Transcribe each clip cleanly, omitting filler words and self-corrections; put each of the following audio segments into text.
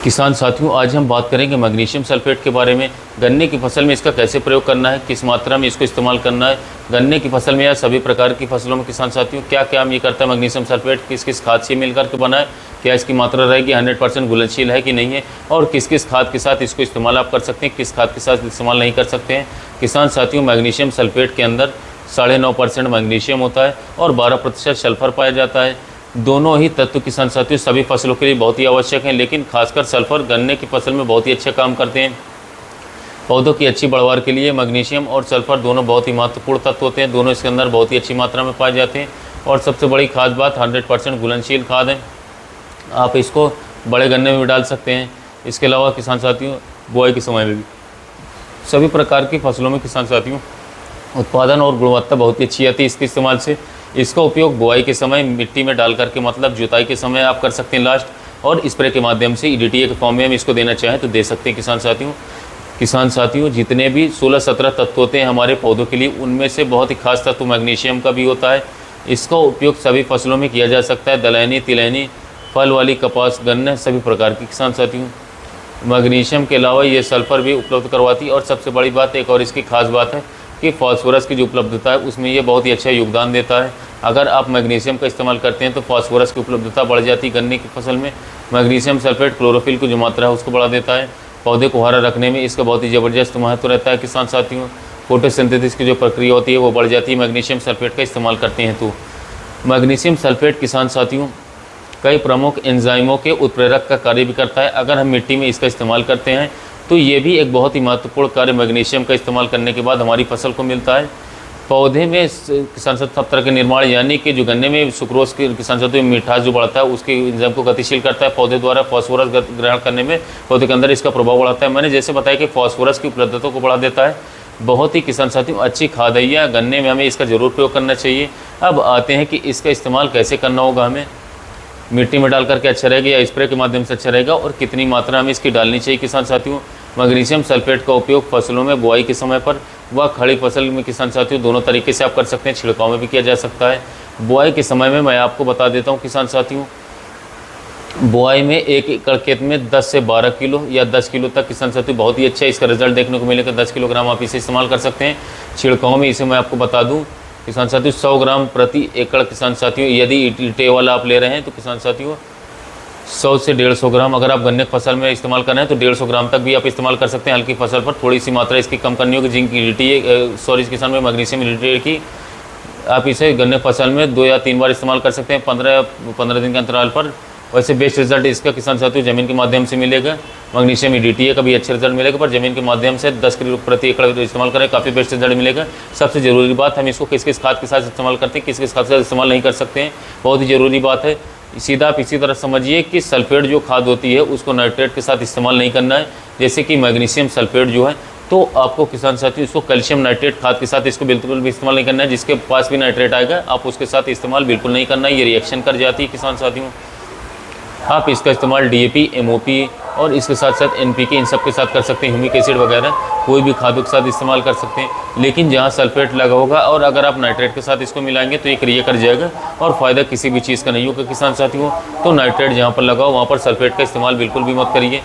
किसान साथियों, आज हम बात करेंगे मैग्नीशियम सल्फेट के बारे में। गन्ने की फसल में इसका कैसे प्रयोग करना है, किस मात्रा में इसको इस्तेमाल करना है। गन्ने की फसल में या सभी प्रकार की फसलों में किसान साथियों क्या क्या हम ये करता है मैग्नीशियम सल्फेट, किस किस खाद से मिलकर के बना है, क्या इसकी मात्रा रहेगी 100% घुलनशील है कि नहीं है, और किस किस खाद के साथ इसको इस्तेमाल आप कर सकते हैं, किस खाद के साथ इस्तेमाल नहीं कर सकते हैं। किसान साथियों, मैग्नीशियम सल्फेट के अंदर 9.5% मैग्नीशियम होता है और 12% सल्फर पाया जाता है। दोनों ही तत्व किसान साथियों सभी फसलों के लिए बहुत ही आवश्यक हैं, लेकिन खासकर सल्फर गन्ने की फसल में बहुत ही अच्छा काम करते हैं। पौधों की अच्छी बढ़वार के लिए मैग्नीशियम और सल्फर दोनों बहुत ही महत्वपूर्ण तत्व होते हैं। दोनों इसके अंदर बहुत ही अच्छी मात्रा में पाए जाते हैं और सबसे बड़ी खास बात 100% घुलनशील खाद है। आप इसको बड़े गन्ने में भी डाल सकते हैं। इसके अलावा किसान साथियों बुआई के समय में भी सभी प्रकार की फसलों में किसान साथियों उत्पादन और गुणवत्ता बहुत ही अच्छी आती है इसके इस्तेमाल से। इसका उपयोग बुआई के समय मिट्टी में डाल करके मतलब जुताई के समय आप कर सकते हैं लास्ट, और स्प्रे के माध्यम से EDTA के फॉर्म में हम इसको देना चाहें तो दे सकते हैं। किसान साथियों जितने भी 16-17 तत्व होते हैं हमारे पौधों के लिए, उनमें से बहुत ही खास तत्व मैग्नीशियम का भी होता है। इसका उपयोग सभी फसलों में किया जा सकता है, दलहनी, तिलहनी, फल वाली, कपास, गन्ने, सभी प्रकार की। किसान साथियों मैग्नीशियम के अलावा ये सल्फर भी उपलब्ध करवाती है, और सबसे बड़ी बात एक और इसकी खास बात है कि फास्फोरस की जो उपलब्धता है उसमें ये बहुत ही अच्छा योगदान देता है। अगर आप मैग्नीशियम का इस्तेमाल करते हैं तो फास्फोरस की उपलब्धता बढ़ जाती है गन्ने की फसल में। मैग्नीशियम सल्फेट क्लोरोफिल की जो मात्रा है उसको बढ़ा देता है। पौधे को हरा रखने में इसका बहुत ही ज़बरदस्त महत्व रहता है। किसान साथियों फोटोसिंथेसिस की जो प्रक्रिया होती है वो बढ़ जाती है मैग्नीशियम सल्फेट का इस्तेमाल करते हैं तो। मैग्नीशियम सल्फेट किसान साथियों कई प्रमुख एंजाइमों के उत्प्रेरक का कार्य भी करता है। अगर हम मिट्टी में इसका इस्तेमाल करते हैं तो ये भी एक बहुत ही महत्वपूर्ण कार्य मैग्नीशियम का इस्तेमाल करने के बाद हमारी फसल को मिलता है। पौधे में किसान साथियों सब तरह के निर्माण, यानी कि जो गन्ने में सुक्रोज के किसान साथियों मिठास जो बढ़ता है उसके एंजाइम को गतिशील करता है। पौधे द्वारा फास्फोरस ग्रहण करने में पौधे के अंदर इसका प्रभाव बढ़ाता है। मैंने जैसे बताया कि फास्फोरस की उपलब्धता को बढ़ा देता है। बहुत ही किसान साथियों अच्छी खाद है यह, गन्ने में हमें इसका ज़रूर प्रयोग करना चाहिए। अब आते हैं कि इसका इस्तेमाल कैसे करना होगा। हमें मिट्टी में डाल करके अच्छा रहेगा या स्प्रे के माध्यम से अच्छा रहेगा, और कितनी मात्रा में इसकी डालनी चाहिए। किसान साथियों मैग्नीशियम सल्फेट का उपयोग फसलों में बुआई के समय पर व खड़ी फसल में किसान साथियों दोनों तरीके से आप कर सकते हैं। छिड़काव में भी किया जा सकता है। बुआई के समय में मैं आपको बता देता हूं किसान साथियों, बुआई में 1 एकड़ खेत में 10 से 12 किलो या 10 किलो तक किसान साथियों बहुत ही अच्छा इसका रिजल्ट देखने को मिलेगा। 10 किलोग्राम आप इसे इस्तेमाल कर सकते हैं। छिड़काव में इसे मैं आपको बता दूँ किसान साथियों 100 ग्राम प्रति एकड़। किसान साथियों यदि ईटे वाला आप ले रहे हैं तो किसान साथियों 100 से 150 ग्राम, अगर आप गन्ने की फसल में इस्तेमाल कर रहे हैं तो 150 ग्राम तक भी आप इस्तेमाल कर सकते हैं। हल्की फसल पर थोड़ी सी मात्रा इसकी कम करनी होगी। जिंक EDTA किसान में मैग्नीशियम EDTA की आप इसे गन्ने फसल में 2 या 3 बार इस्तेमाल कर सकते हैं 15 दिन के अंतराल पर। वैसे बेस्ट रिजल्ट इसका किसान साथियों ज़मीन के माध्यम से मिलेगा। मैग्नीशियम EDTA का भी अच्छा रिजल्ट मिलेगा, पर ज़मीन के माध्यम से 10 किलो प्रति एकड़ इस्तेमाल करें काफ़ी बेस्ट रिजल्ट मिलेगा। सबसे ज़रूरी बात हम इसको किस किस खाद के साथ इस्तेमाल करते हैं, किस किस खाद के साथ इस्तेमाल नहीं कर सकते हैं, बहुत ही ज़रूरी बात है। सीधा आप इसी तरह समझिए कि सल्फेट जो खाद होती है उसको नाइट्रेट के साथ इस्तेमाल नहीं करना है। जैसे कि मैग्नीशियम सल्फेट जो है तो आपको किसान साथियों इसको कैल्शियम नाइट्रेट खाद के साथ इसको बिल्कुल भी इस्तेमाल नहीं करना है। जिसके पास भी नाइट्रेट आएगा आप उसके साथ इस्तेमाल बिल्कुल नहीं करना है, ये रिएक्शन कर जाती है। किसान साथियों आप इसका इस्तेमाल DAP, MOP और इसके साथ साथ NPK इन सब के साथ कर सकते हैं। ह्यूमिक एसिड वगैरह कोई भी खादों के साथ इस्तेमाल कर सकते हैं। लेकिन जहाँ सल्फेट लगा होगा और अगर आप नाइट्रेट के साथ इसको मिलाएंगे तो ये क्रिया कर जाएगा और फ़ायदा किसी भी चीज़ का नहीं होगा किसान साथियों। तो नाइट्रेट जहाँ पर लगा हो वहाँ पर सल्फेट का इस्तेमाल बिल्कुल भी मत करिए।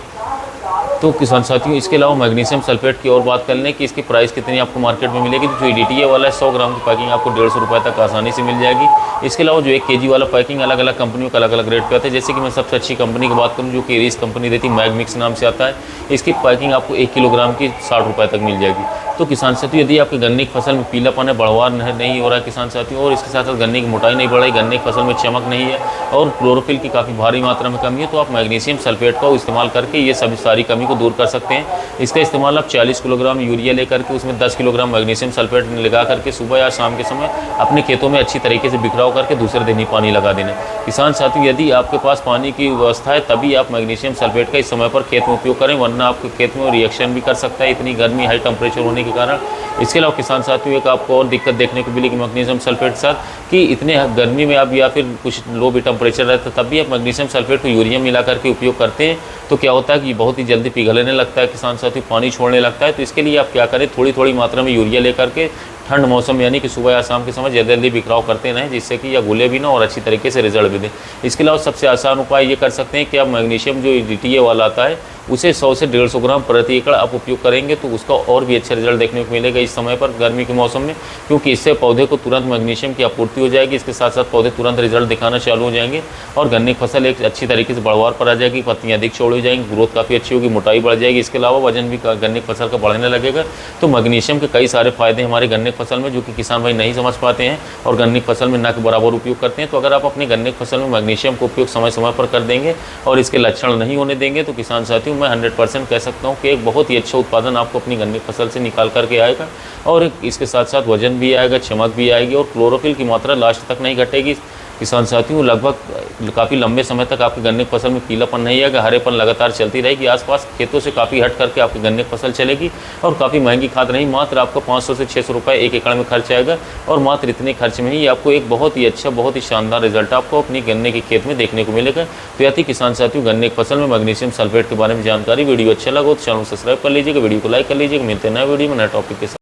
तो किसान साथियों इसके अलावा मैग्नीशियम सल्फेट की और बात कर लें कि इसकी प्राइस कितनी आपको मार्केट में मिलेगी। तो जो EDTA वाला है 100 ग्राम की पैकिंग आपको 150 रुपये तक आसानी से मिल जाएगी। इसके अलावा जो 1 kg वाला पैकिंग अलग अलग कंपनियों का अलग अलग रेट पे आता है। जैसे कि मैं सबसे अच्छी कंपनी की बात करूँ जो कि रीस कंपनी देती है, मैगमिक्स नाम से आता है। इसकी पैकिंग आपको 1 किलोग्राम की 60 रुपये तक मिल जाएगी। तो किसान साथियों यदि आपके गन्ने की फसल में पीलापन है, बढ़वार नहीं हो रहा है किसान साथियों, और इसके साथ साथ गन्ने की मोटाई नहीं बढ़ रही, गन्ने की फसल में चमक नहीं है और क्लोरोफिल की काफ़ी भारी मात्रा में कमी है, तो आप मैग्नीशियम सल्फेट का इस्तेमाल करके ये सभी सारी कमी को दूर कर सकते हैं। इसका इस्तेमाल आप 40 किलोग्राम यूरिया लेकर के उसमें 10 किलोग्राम मैग्नीशियम सल्फेट लगा करके सुबह या शाम के समय अपने खेतों में अच्छी तरीके से बिखराव करके दूसरे दिन ही पानी लगा देना। किसान साथियों यदि आपके पास पानी की व्यवस्था है तभी आप मैग्नीशियम सल्फेट का इस समय पर खेत में उपयोग करें, वरना आपके खेत में रिएक्शन भी कर सकता है इतनी गर्मी हाई टेम्परेचर होने के कारण। इसके अलावा किसान साथियों एक आपको और दिक्कत देखने को मिलेगी मैग्नीशियम सल्फेट के साथ कि इतने गर्मी में आप या फिर कुछ लो भी टेम्परेचर रहता है तब भी आप मैग्नीशियम सल्फेट को यूरिया मिला करके उपयोग करते हैं तो क्या होता है कि बहुत ही जल्दी पिघलने लगता है किसान साथियों, पानी छोड़ने लगता है। तो इसके लिए आप क्या करें, थोड़ी थोड़ी मात्रा में यूरिया लेकर के ठंड मौसम यानी कि सुबह या शाम के समय जल्दी बिखराव करते रहें, जिससे कि यह घुले भी ना और अच्छी तरीके से रिजल्ट भी दें। इसके अलावा सबसे आसान उपाय ये कर सकते हैं कि आप मैग्नीशियम जो DTA वाला आता है उसे 100 से 150 ग्राम प्रति एकड़ आप उपयोग करेंगे तो उसका और भी अच्छा रिजल्ट देखने को मिलेगा इस समय पर गर्मी के मौसम में, क्योंकि इससे पौधे को तुरंत मैग्नीशियम की आपूर्ति हो जाएगी। इसके साथ साथ पौधे तुरंत रिजल्ट दिखाना चालू हो जाएंगे और गन्ने की फसल एक अच्छी तरीके से बढ़वार पर आ जाएगी, पत्तियाँ अधिक चौड़ी हो जाएंगी, ग्रोथ काफ़ी अच्छी होगी, मोटाई बढ़ जाएगी। इसके अलावा वजन भी गन्ने की फसल का बढ़ने लगेगा। तो मैग्नीशियम के कई सारे फायदे हमारे गन्ने की फसल में जो कि किसान भाई नहीं समझ पाते हैं और गन्ने की फसल में ना के बराबर उपयोग करते हैं। तो अगर आप अपनी गन्ने की फसल में मैग्नीशियम का उपयोग समय समय पर कर देंगे और इसके लक्षण नहीं होने देंगे तो किसान साथियों मैं 100% कह सकता हूँ कि एक बहुत ही अच्छा उत्पादन आपको अपनी गन्ने की फसल से निकाल करके आएगा और इसके साथ साथ वजन भी आएगा, चमक भी आएगी और क्लोरोफिल की मात्रा लास्ट तक नहीं घटेगी। किसान साथियों लगभग काफ़ी लंबे समय तक आपकी गन्ने की फसल में पीलापन नहीं आएगा, हरेपन लगातार चलती रहेगी। आसपास खेतों से काफ़ी हट करके आपकी गन्ने की फसल चलेगी और काफ़ी महंगी खाद नहीं, मात्र आपको 500 से 600 रुपये 1 एकड़ में खर्च आएगा और मात्र इतने खर्च में ही आपको एक बहुत ही अच्छा, बहुत ही शानदार रिजल्ट आपको अपनी गन्ने के खेत में देखने को मिलेगा। तो यह थी किसान साथियों गन्ने की फसल में मैग्नीशियम सल्फेट के बारे में जानकारी। वीडियो अच्छा लगा तो चैनल को सब्सक्राइब कर लीजिएगा, वीडियो को लाइक कर लीजिएगा। मिलते हैं नए वीडियो में नए टॉपिक के साथ।